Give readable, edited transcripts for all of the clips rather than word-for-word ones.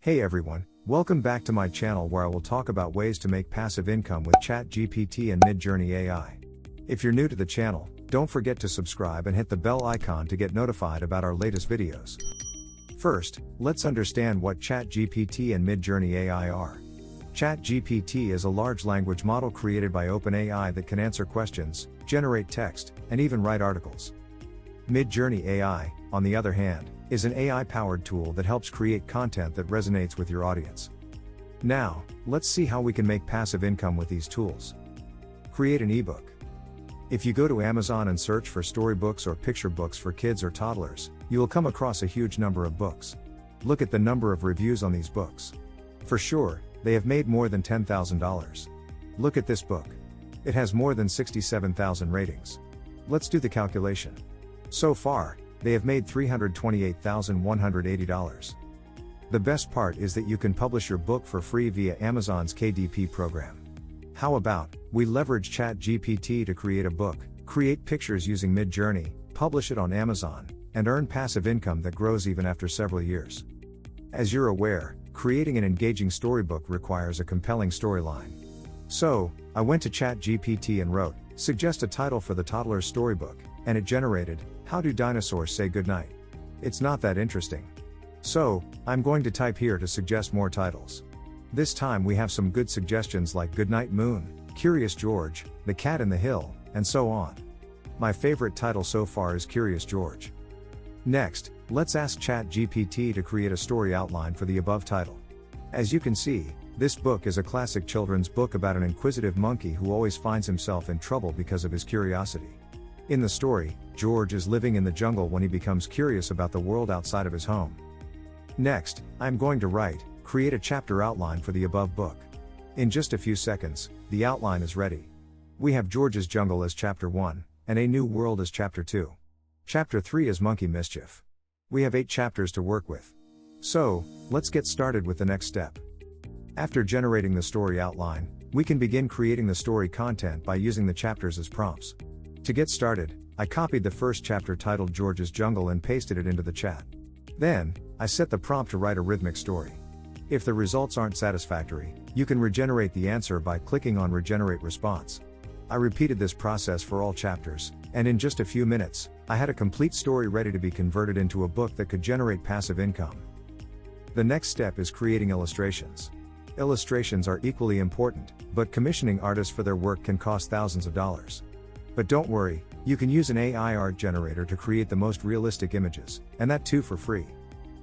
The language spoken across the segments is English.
Hey everyone, welcome back to my channel where I will talk about ways to make passive income with ChatGPT and Midjourney AI. If you're new to the channel, don't forget to subscribe and hit the bell icon to get notified about our latest videos. First, let's understand what ChatGPT and Midjourney AI are. ChatGPT is a large language model created by OpenAI that can answer questions, generate text, and even write articles. Midjourney AI, on the other hand, is an AI-powered tool that helps create content that resonates with your audience. Now, let's see how we can make passive income with these tools. Create an ebook. If you go to Amazon and search for storybooks or picture books for kids or toddlers, you will come across a huge number of books. Look at the number of reviews on these books. For sure, they have made more than $10,000. Look at this book. It has more than 67,000 ratings. Let's do the calculation. So far, they have made $328,180. The best part is that you can publish your book for free via Amazon's KDP program. How about, we leverage ChatGPT to create a book, create pictures using Midjourney, publish it on Amazon, and earn passive income that grows even after several years. As you're aware, creating an engaging storybook requires a compelling storyline. So, I went to ChatGPT and wrote, suggest a title for the toddler's storybook, and it generated, How Do Dinosaurs Say Goodnight? It's not that interesting. So, I'm going to type here to suggest more titles. This time we have some good suggestions like Goodnight Moon, Curious George, The Cat in the Hill, and so on. My favorite title so far is Curious George. Next, let's ask ChatGPT to create a story outline for the above title. As you can see, this book is a classic children's book about an inquisitive monkey who always finds himself in trouble because of his curiosity. In the story, George is living in the jungle when he becomes curious about the world outside of his home. Next, I'm going to write, create a chapter outline for the above book. In just a few seconds, the outline is ready. We have George's Jungle as Chapter 1, and A New World as Chapter 2. Chapter 3 is Monkey Mischief. We have 8 chapters to work with. So, let's get started with the next step. After generating the story outline, we can begin creating the story content by using the chapters as prompts. To get started, I copied the first chapter titled George's Jungle and pasted it into the chat. Then, I set the prompt to write a rhythmic story. If the results aren't satisfactory, you can regenerate the answer by clicking on Regenerate Response. I repeated this process for all chapters, and in just a few minutes, I had a complete story ready to be converted into a book that could generate passive income. The next step is creating illustrations. Illustrations are equally important, but commissioning artists for their work can cost thousands of dollars. But don't worry, you can use an AI art generator to create the most realistic images, and that too for free.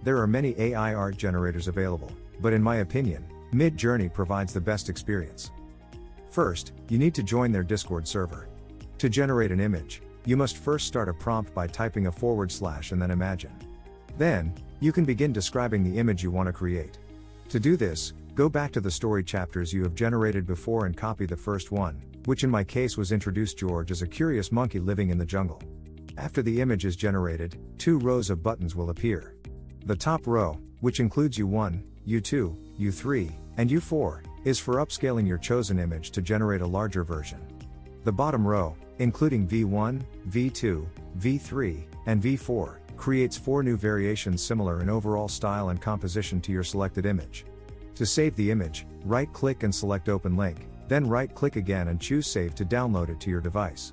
There are many AI art generators available, but in my opinion, Midjourney provides the best experience. First, you need to join their Discord server. To generate an image, you must first start a prompt by typing a / and then imagine. Then, you can begin describing the image you want to create. To do this, go back to the story chapters you have generated before and copy the first one, which in my case was introduced George as a curious monkey living in the jungle. After the image is generated, 2 rows of buttons will appear. The top row, which includes U1, U2, U3, and U4, is for upscaling your chosen image to generate a larger version. The bottom row, including V1, V2, V3, and V4, creates 4 new variations similar in overall style and composition to your selected image. To save the image, right-click and select Open Link, then right-click again and choose Save to download it to your device.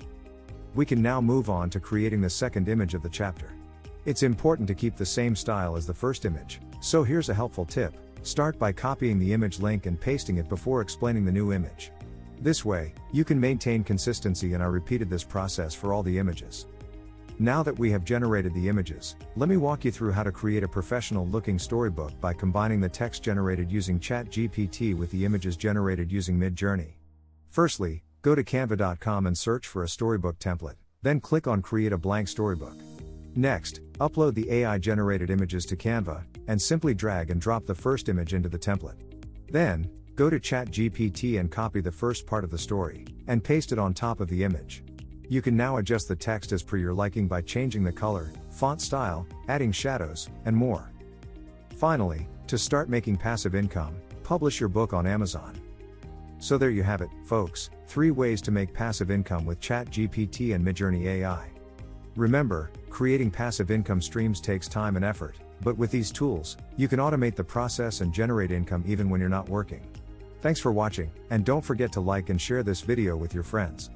We can now move on to creating the second image of the chapter. It's important to keep the same style as the first image, so here's a helpful tip. Start by copying the image link and pasting it before explaining the new image. This way, you can maintain consistency, and I repeated this process for all the images. Now that we have generated the images, let me walk you through how to create a professional-looking storybook by combining the text generated using ChatGPT with the images generated using Midjourney. Firstly, go to canva.com and search for a storybook template, then click on Create a blank storybook. Next, upload the AI-generated images to Canva, and simply drag and drop the first image into the template. Then, go to ChatGPT and copy the first part of the story, and paste it on top of the image. You can now adjust the text as per your liking by changing the color, font style, adding shadows, and more. Finally, to start making passive income, publish your book on Amazon. So there you have it, folks, 3 ways to make passive income with ChatGPT and Midjourney AI. Remember, creating passive income streams takes time and effort, But with these tools, you can automate the process and generate income even when you're not working. Thanks for watching, and don't forget to like and share this video with your friends.